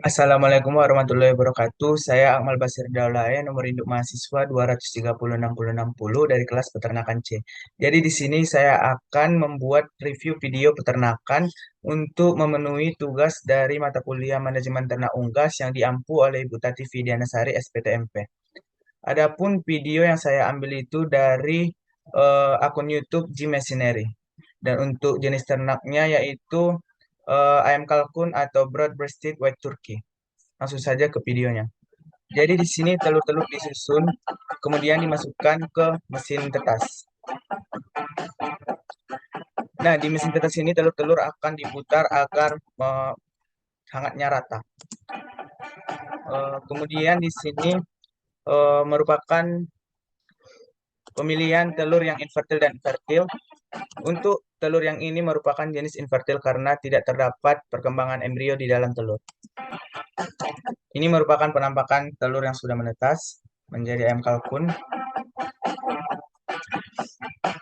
Assalamualaikum warahmatullahi wabarakatuh. Saya Akmal Basir Daulaya, nomor induk mahasiswa 2306060 dari kelas peternakan C. Jadi di sini saya akan membuat review video peternakan untuk memenuhi tugas dari mata kuliah Manajemen Ternak Unggas yang diampu oleh Ibu Tati Fidianasari SPTMP. Adapun video yang saya ambil itu dari akun YouTube G Machinery. Dan untuk jenis ternaknya yaitu ayam kalkun atau broad-breasted white turkey. Langsung saja ke videonya. Jadi di sini telur-telur disusun, kemudian dimasukkan ke mesin tetas. Nah, di mesin tetas ini telur-telur akan diputar agar hangatnya rata. Kemudian di sini merupakan pemilihan telur yang infertil dan infertil. Untuk telur yang ini merupakan jenis infertil karena tidak terdapat perkembangan embrio di dalam telur. Ini merupakan penampakan telur yang sudah menetas menjadi ayam kalkun.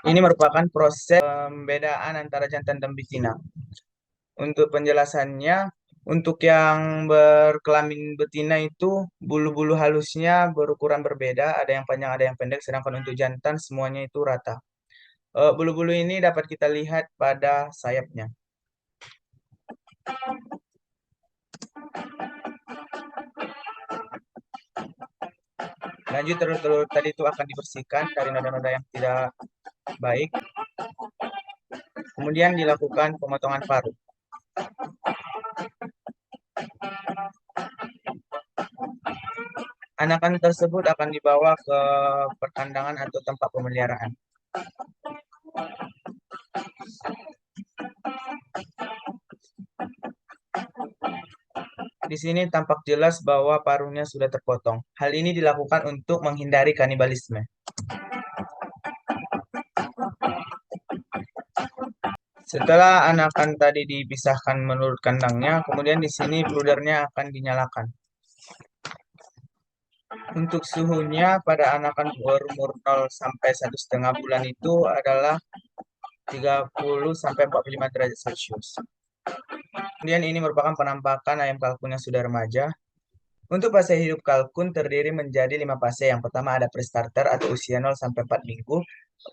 Ini merupakan proses pembedaan antara jantan dan betina. Untuk penjelasannya, untuk yang berkelamin betina itu bulu-bulu halusnya berukuran berbeda, ada yang panjang, ada yang pendek, sedangkan untuk jantan semuanya itu rata. Bulu-bulu ini dapat kita lihat pada sayapnya. Lanjut, telur-telur tadi itu akan dibersihkan dari noda-noda yang tidak baik. Kemudian dilakukan pemotongan paruh. Anakan tersebut akan dibawa ke perkandangan atau tempat pemeliharaan. Di sini tampak jelas bahwa paruhnya sudah terpotong. Hal ini dilakukan untuk menghindari kanibalisme. Setelah anakan tadi dipisahkan menurut kandangnya, kemudian di sini broodernya akan dinyalakan. Untuk suhunya pada anakan berumur 0 sampai 1,5 bulan itu adalah 30 sampai 45 derajat Celcius. Kemudian ini merupakan penampakan ayam kalkun yang sudah remaja. Untuk fase hidup kalkun terdiri menjadi 5 fase. Yang pertama ada pre-starter atau usia 0 sampai 4 minggu,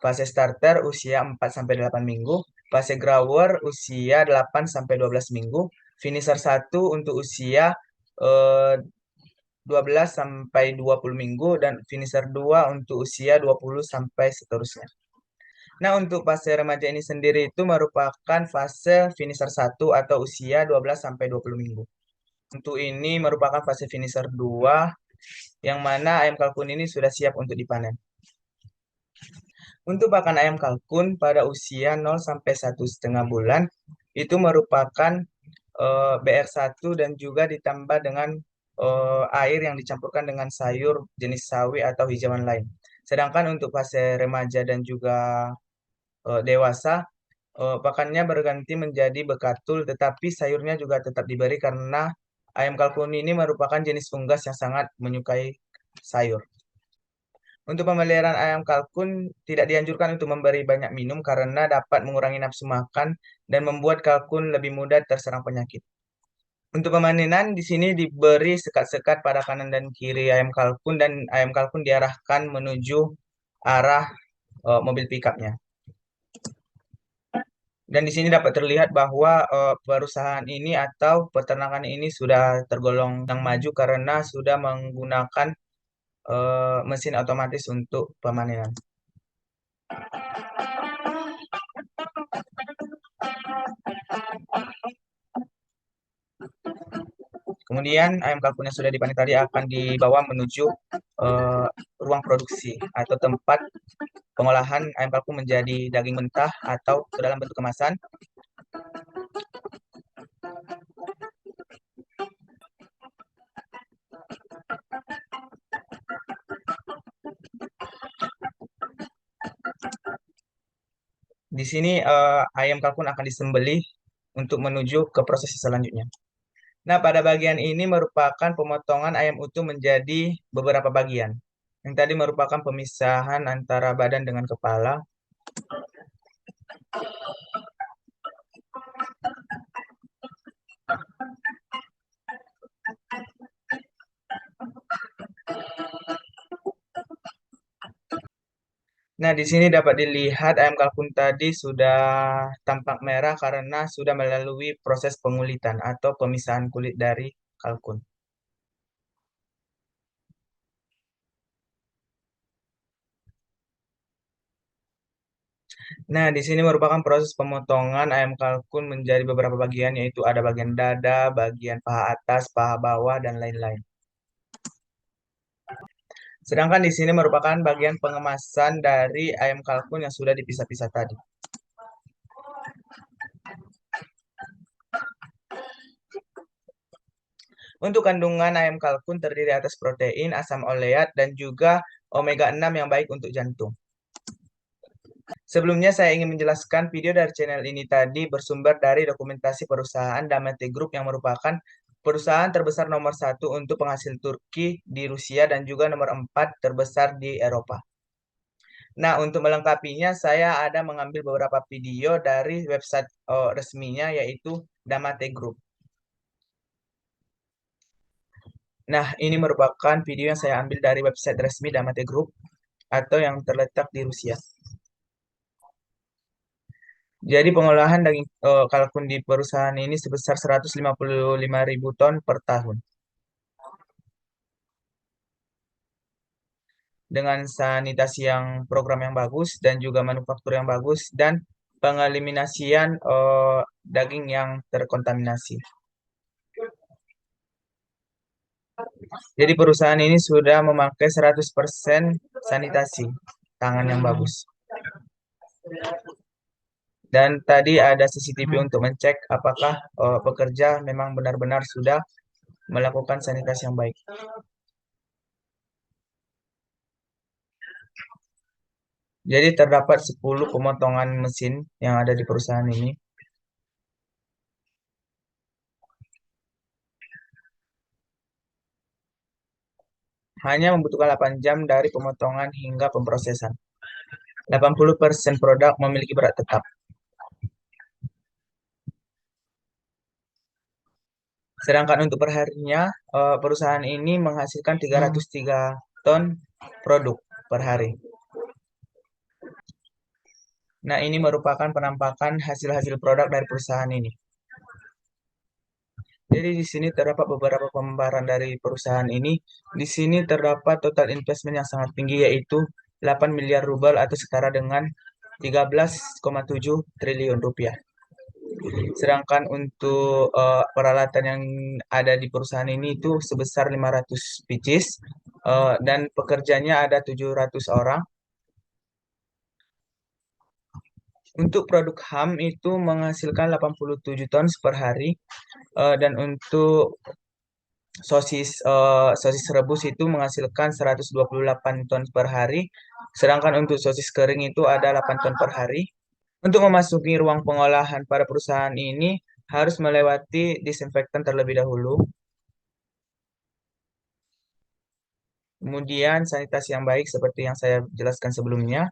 fase starter usia 4 sampai 8 minggu, fase grower usia 8 sampai 12 minggu, finisher 1 untuk usia 12 sampai 20 minggu dan finisher 2 untuk usia 20 sampai seterusnya. Nah, untuk fase remaja ini sendiri itu merupakan fase finisher 1 atau usia 12 sampai 20 minggu. Untuk ini merupakan fase finisher 2 yang mana ayam kalkun ini sudah siap untuk dipanen. Untuk pakan ayam kalkun pada usia 0 sampai 1,5 bulan itu merupakan BR1 dan juga ditambah dengan air yang dicampurkan dengan sayur jenis sawi atau hijauan lain. Sedangkan untuk fase remaja dan juga dewasa, pakannya berganti menjadi bekatul, tetapi sayurnya juga tetap diberi karena ayam kalkun ini merupakan jenis unggas yang sangat menyukai sayur. Untuk pemeliharaan ayam kalkun tidak dianjurkan untuk memberi banyak minum karena dapat mengurangi nafsu makan dan membuat kalkun lebih mudah terserang penyakit. Untuk pemanenan di sini diberi sekat-sekat pada kanan dan kiri ayam kalkun dan ayam kalkun diarahkan menuju arah mobil pickupnya. Dan di sini dapat terlihat bahwa perusahaan ini atau peternakan ini sudah tergolong yang maju karena sudah menggunakan mesin otomatis untuk pemanenan. Kemudian ayam kalkun yang sudah dipanen tadi akan dibawa menuju eh, ruang produksi atau tempat pengolahan ayam kalkun menjadi daging mentah atau ke dalam bentuk kemasan. Di sini ayam kalkun akan disembelih untuk menuju ke proses selanjutnya. Nah, pada bagian ini merupakan pemotongan ayam utuh menjadi beberapa bagian. Yang tadi merupakan pemisahan antara badan dengan kepala. Nah, di sini dapat dilihat ayam kalkun tadi sudah tampak merah karena sudah melalui proses pengulitan atau pemisahan kulit dari kalkun. Nah, di sini merupakan proses pemotongan ayam kalkun menjadi beberapa bagian, yaitu ada bagian dada, bagian paha atas, paha bawah, dan lain-lain. Sedangkan di sini merupakan bagian pengemasan dari ayam kalkun yang sudah dipisah-pisah tadi. Untuk kandungan ayam kalkun terdiri atas protein, asam oleat, dan juga omega 6 yang baik untuk jantung. Sebelumnya saya ingin menjelaskan video dari channel ini tadi bersumber dari dokumentasi perusahaan Damete Group yang merupakan perusahaan terbesar nomor satu untuk penghasil Turki di Rusia dan juga nomor 4 terbesar di Eropa. Nah, untuk melengkapinya saya ada mengambil beberapa video dari website resminya yaitu Damate Group. Nah, ini merupakan video yang saya ambil dari website resmi Damate Group atau yang terletak di Rusia. Jadi pengolahan daging kalkun di perusahaan ini sebesar 155.000 ton per tahun. Dengan sanitasi yang program yang bagus dan juga manufaktur yang bagus dan pengeliminasian daging yang terkontaminasi. Jadi perusahaan ini sudah memakai 100% sanitasi tangan yang bagus. Dan tadi ada CCTV untuk mencek apakah pekerja memang benar-benar sudah melakukan sanitasi yang baik. Jadi terdapat 10 pemotongan mesin yang ada di perusahaan ini. Hanya membutuhkan 8 jam dari pemotongan hingga pemrosesan. 80% produk memiliki berat tetap. Sedangkan untuk perharinya, perusahaan ini menghasilkan 303 ton produk per hari. Nah, ini merupakan penampakan hasil-hasil produk dari perusahaan ini. Jadi di sini terdapat beberapa pembayaran dari perusahaan ini. Di sini terdapat total investment yang sangat tinggi yaitu 8 miliar rubel atau setara dengan 13,7 triliun rupiah. Sedangkan untuk peralatan yang ada di perusahaan ini itu sebesar 500 pieces dan pekerjanya ada 700 orang. Untuk produk ham itu menghasilkan 87 ton per hari dan untuk sosis rebus itu menghasilkan 128 ton per hari. Sedangkan untuk sosis kering itu ada 8 ton per hari. Untuk memasuki ruang pengolahan pada perusahaan ini harus melewati disinfektan terlebih dahulu, kemudian sanitasi yang baik seperti yang saya jelaskan sebelumnya.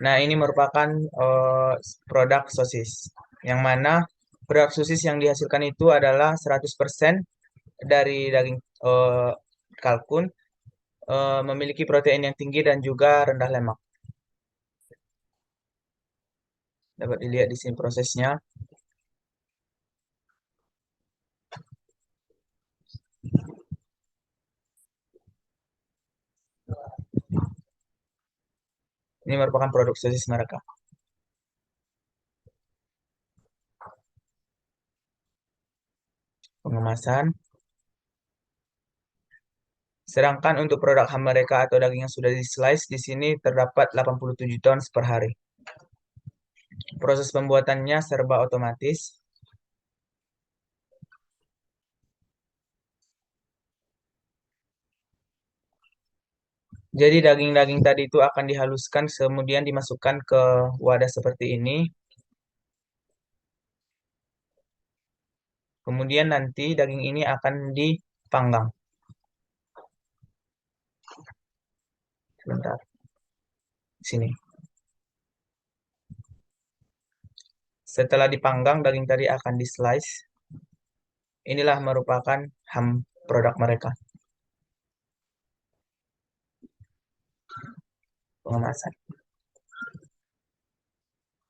Nah, ini merupakan produk sosis, yang mana produk sosis yang dihasilkan itu adalah 100% dari daging kalkun, memiliki protein yang tinggi dan juga rendah lemak. Dapat dilihat di sini prosesnya. Ini merupakan produk sosis mereka. Pengemasan. Sedangkan untuk produk ham mereka atau daging yang sudah di-slice di sini terdapat 87 ton per hari. Proses pembuatannya serba otomatis. Jadi daging-daging tadi itu akan dihaluskan kemudian dimasukkan ke wadah seperti ini. Kemudian nanti daging ini akan dipanggang. Sebentar, sini. Setelah dipanggang, daging tadi akan di-slice. Inilah merupakan ham produk mereka. pengemasan.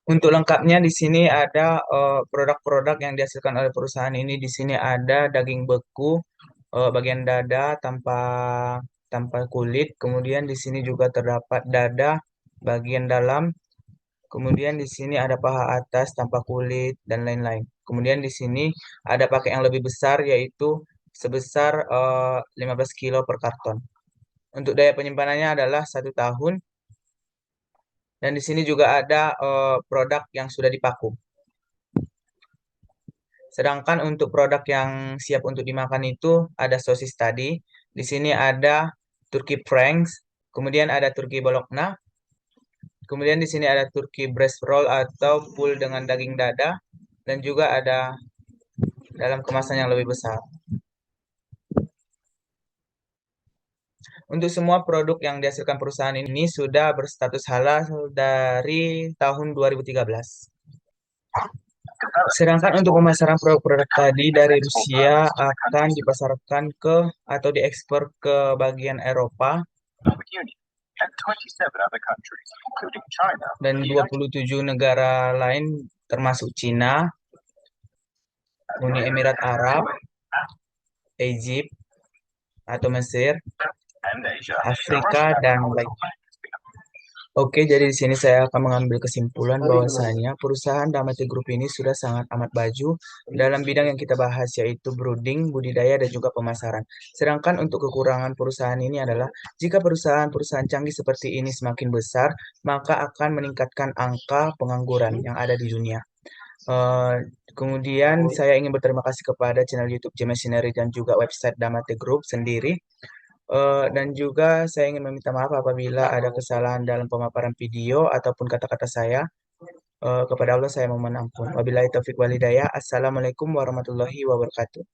Untuk lengkapnya di sini ada produk-produk yang dihasilkan oleh perusahaan ini. Di sini ada daging beku, bagian dada tanpa tanpa kulit. Kemudian di sini juga terdapat dada bagian dalam. Kemudian di sini ada paha atas tanpa kulit dan lain-lain. Kemudian di sini ada pakai yang lebih besar yaitu sebesar 15 kilo per karton. Untuk daya penyimpanannya adalah 1 tahun. Dan di sini juga ada produk yang sudah dipaku. Sedangkan untuk produk yang siap untuk dimakan itu ada sosis tadi. Di sini ada Turkey Pranks, kemudian ada Turkey Bologna, kemudian di sini ada Turkey Breast Roll atau full dengan daging dada, dan juga ada dalam kemasan yang lebih besar. Untuk semua produk yang dihasilkan perusahaan ini sudah berstatus halal dari tahun 2013. Sedangkan untuk pemasaran produk-produk tadi dari Rusia akan dipasarkan ke atau diekspor ke bagian Eropa dan 27 negara lain termasuk Cina, Uni Emirat Arab, Egypt atau Mesir, Afrika dan lainnya. Oke, jadi di sini saya akan mengambil kesimpulan bahwasanya perusahaan Damati Group ini sudah sangat amat maju dalam bidang yang kita bahas yaitu brooding, budidaya, dan juga pemasaran. Sedangkan untuk kekurangan perusahaan ini adalah jika perusahaan-perusahaan canggih seperti ini semakin besar, maka akan meningkatkan angka pengangguran yang ada di dunia. Eh, Kemudian saya ingin berterima kasih kepada channel YouTube Gmachinery dan juga website Damati Group sendiri. Dan juga saya ingin meminta maaf apabila ada kesalahan dalam pemaparan video ataupun kata-kata saya. Kepada Allah saya memohon ampun. Wabillahi taufiq walhidayah. Assalamualaikum warahmatullahi wabarakatuh.